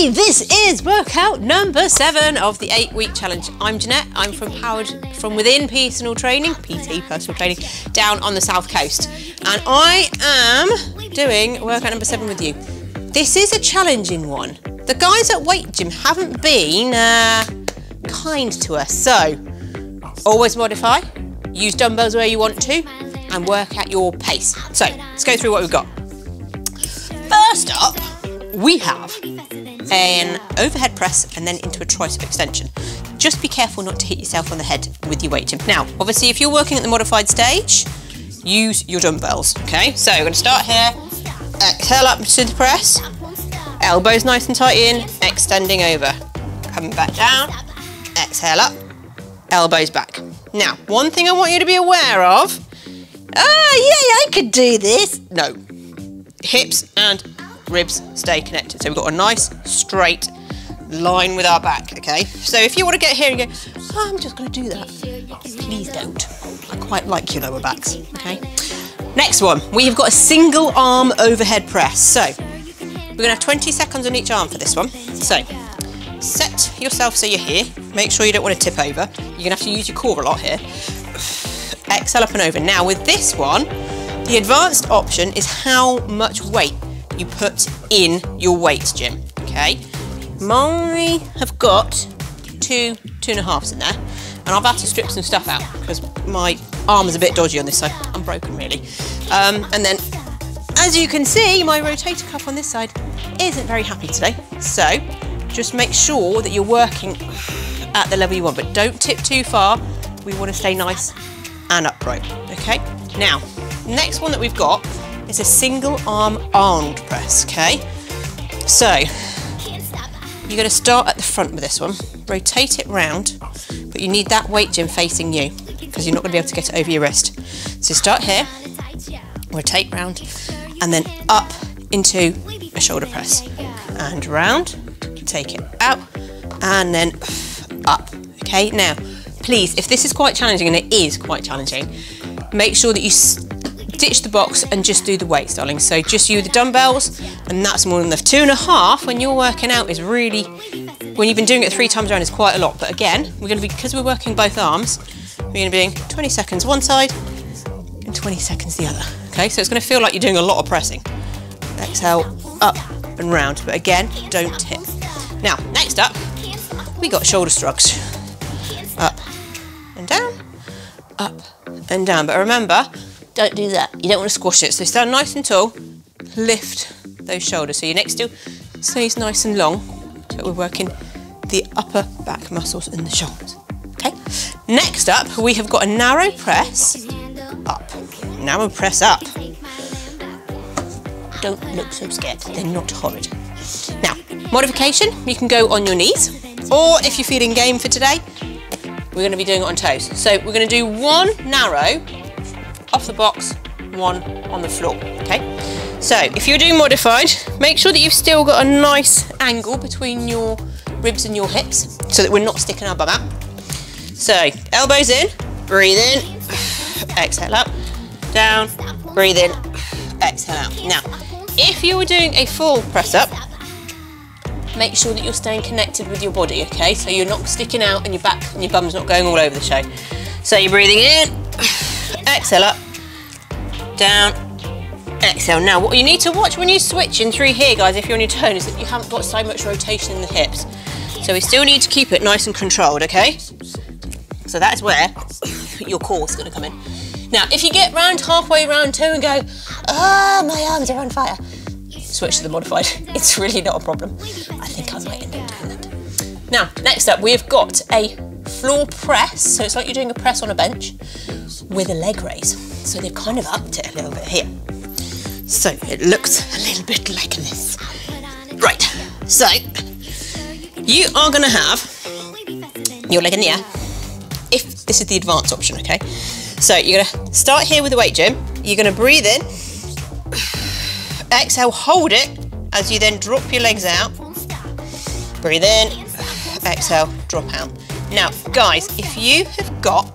everybody, this is workout number 7 of the 8-week challenge. I'm Jeanette, I'm from Powered From Within Personal Training, PT, Personal Training, down on the South Coast. And I am doing workout number 7 with you. This is a challenging one. The guys at Weight Gym haven't been kind to us, so always modify, use dumbbells where you want to, and work at your pace. So let's go through what we've got. First up, we have an overhead press and then into a tricep extension. Just be careful not to hit yourself on the head with your weight gym. Now, obviously, if you're working at the modified stage, use your dumbbells, okay? So we're going to start here, exhale up to the press, elbows nice and tight in, extending over, coming back down, exhale up, elbows back. Now, one thing I want you to be aware of, I could do this. No, hips and ribs stay connected. So we've got a nice straight line with our back, okay? So if you want to get here and go, oh, I'm just going to do that, please don't. I quite like your lower backs, okay? Next one, we've got a single arm overhead press. So we're going to have 20 seconds on each arm for this one. So set yourself so you're here. Make sure you don't want to tip over. You're going to have to use your core a lot here. Exhale up and over. Now with this one, the advanced option is how much weight you put in your weights gym, okay? I have got 2.5s in there, and I've had to strip some stuff out because my arm is a bit dodgy on this side. I'm broken really. And then, as you can see, my rotator cuff on this side isn't very happy today. So just make sure that you're working at the level you want, but don't tip too far. We want to stay nice and upright, okay? Now, next one that we've got is a single arm Arnold press, okay? So you're going to start at the front with this one, rotate it round, but you need that weight gym facing you because you're not going to be able to get it over your wrist. So start here, rotate round, and then up into a shoulder press, and round, take it out, and then up, okay? Now, please, if this is quite challenging, and it is quite challenging, make sure that you ditch the box and just do the weights, darling. So just use the dumbbells, and that's more than enough. 2.5 when you're working out is really, when you've been doing it 3 times around, is quite a lot. But again, we're going to be, because we're working both arms, we're going to be doing 20 seconds one side and 20 seconds the other. Okay, so it's going to feel like you're doing a lot of pressing. Exhale, up and round, but again, don't tip. Now, next up, we got shoulder shrugs. Up and down, up and down. But remember, don't do that. You don't want to squash it. So stand nice and tall, lift those shoulders. So your neck still stays nice and long. So we're working the upper back muscles and the shoulders. Okay. Next up, we have got a narrow press up. Narrow press up. Don't look so scared. They're not horrid. Now, modification, you can go on your knees, or if you're feeling game for today, we're going to be doing it on toes. So we're going to do one narrow off the box, one on the floor, okay? So if you're doing modified, make sure that you've still got a nice angle between your ribs and your hips so that we're not sticking our bum out. So elbows in, breathe in, exhale up, down, breathe in, exhale out. Now, if you were doing a full press up, make sure that you're staying connected with your body, okay? So you're not sticking out and your back and your bum's not going all over the show. So you're breathing in, exhale up, down, exhale. Now what you need to watch when you switch in through here, guys, if you're on your tone, is that you haven't got so much rotation in the hips. So we still need to keep it nice and controlled, okay? So that's where your core is going to come in. Now if you get round halfway round 2 and go, oh, my arms are on fire, switch to the modified. It's really not a problem. I think I might end up doing that. Now, next up, we've got a floor press. So it's like you're doing a press on a bench with a leg raise. So they've kind of upped it a little bit here. So it looks a little bit like this. Right, so you are going to have your leg in the air, if this is the advanced option, okay? So you're going to start here with the weight gym. You're going to breathe in, exhale, hold it as you then drop your legs out. Breathe in, exhale, drop out. Now, guys, if you have got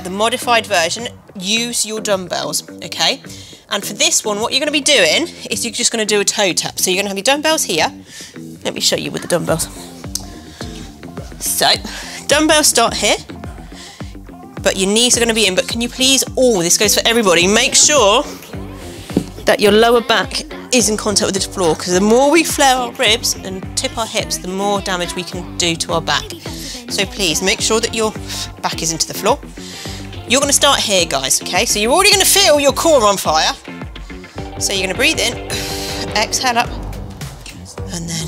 the modified version, use your dumbbells, okay? And for this one, what you're going to be doing is you're just going to do a toe tap. So you're going to have your dumbbells here, Let me show you with the dumbbells. So, dumbbells start here, but your knees are going to be in. But can you please this goes for everybody, make sure that your lower back is in contact with the floor, because the more we flare our ribs and tip our hips, the more damage we can do to our back. So please make sure that your back is into the floor. You're going to start here, guys, okay? So you're already going to feel your core on fire. So you're going to breathe in, exhale up, and then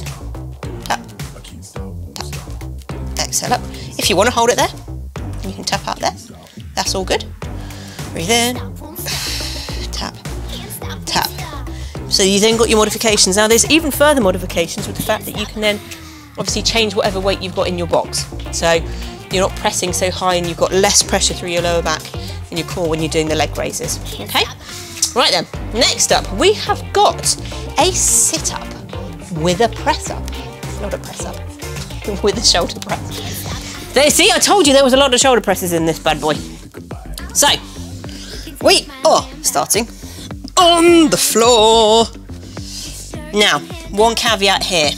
tap, tap, exhale up. If you want to hold it there, you can tap out there. That's all good. Breathe in, tap, tap. So you then got your modifications. Now there's even further modifications with the fact that you can then obviously change whatever weight you've got in your box. So you're not pressing so high and you've got less pressure through your lower back and your core when you're doing the leg raises. Okay? Right then, next up we have got a sit-up with a press-up. Not a press-up, with a shoulder press. There, see, I told you there was a lot of shoulder presses in this bad boy. So, we are starting on the floor. Now, one caveat here.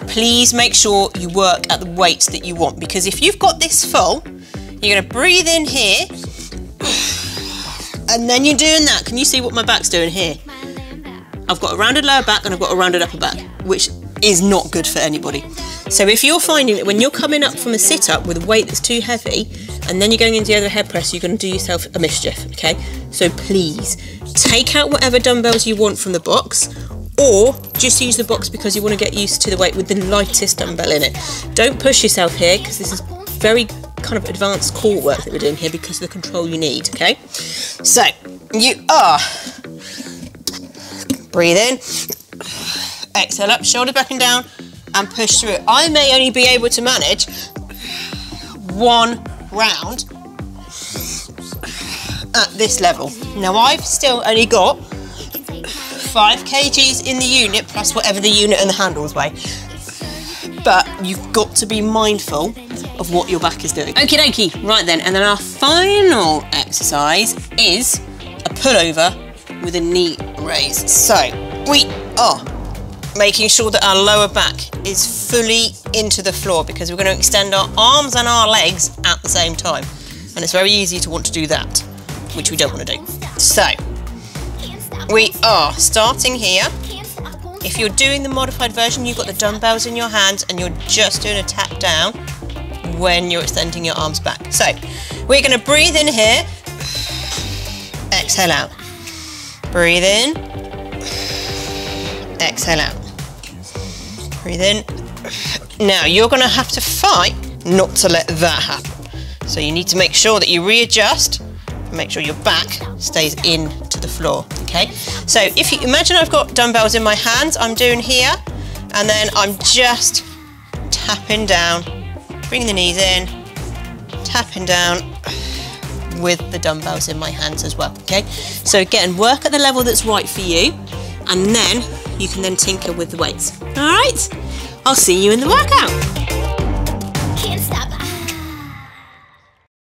Please make sure you work at the weights that you want, because if you've got this full, you're going to breathe in here, and then you're doing that. Can you see what my back's doing here? I've got a rounded lower back and I've got a rounded upper back, which is not good for anybody. So if you're finding that when you're coming up from a sit-up with a weight that's too heavy, and then you're going into the other head press, you're going to do yourself a mischief, okay? So please, take out whatever dumbbells you want from the box, or just use the box because you want to get used to the weight with the lightest dumbbell in it. Don't push yourself here, because this is very kind of advanced core work that we're doing here because of the control you need, okay? So, you are, breathe in, exhale up, shoulder back and down, and push through it. I may only be able to manage one round at this level. Now I've still only got 5 kgs in the unit plus whatever the unit and the handles weigh, but you've got to be mindful of what your back is doing. Okie dokie, right then, and then our final exercise is a pullover with a knee raise. So we are making sure that our lower back is fully into the floor, because we're going to extend our arms and our legs at the same time, and it's very easy to want to do that, which we don't want to do. So we are starting here. If you're doing the modified version, you've got the dumbbells in your hands and you're just doing a tap down when you're extending your arms back. So we're going to breathe in here, exhale out, breathe in, exhale out, breathe in. Now you're going to have to fight not to let that happen. So you need to make sure that you readjust, make sure your back stays into the floor, okay? So if you imagine I've got dumbbells in my hands, I'm doing here, and then I'm just tapping down, bringing the knees in, tapping down with the dumbbells in my hands as well, okay? So again, work at the level that's right for you, and then you can then tinker with the weights. All right, I'll see you in the workout.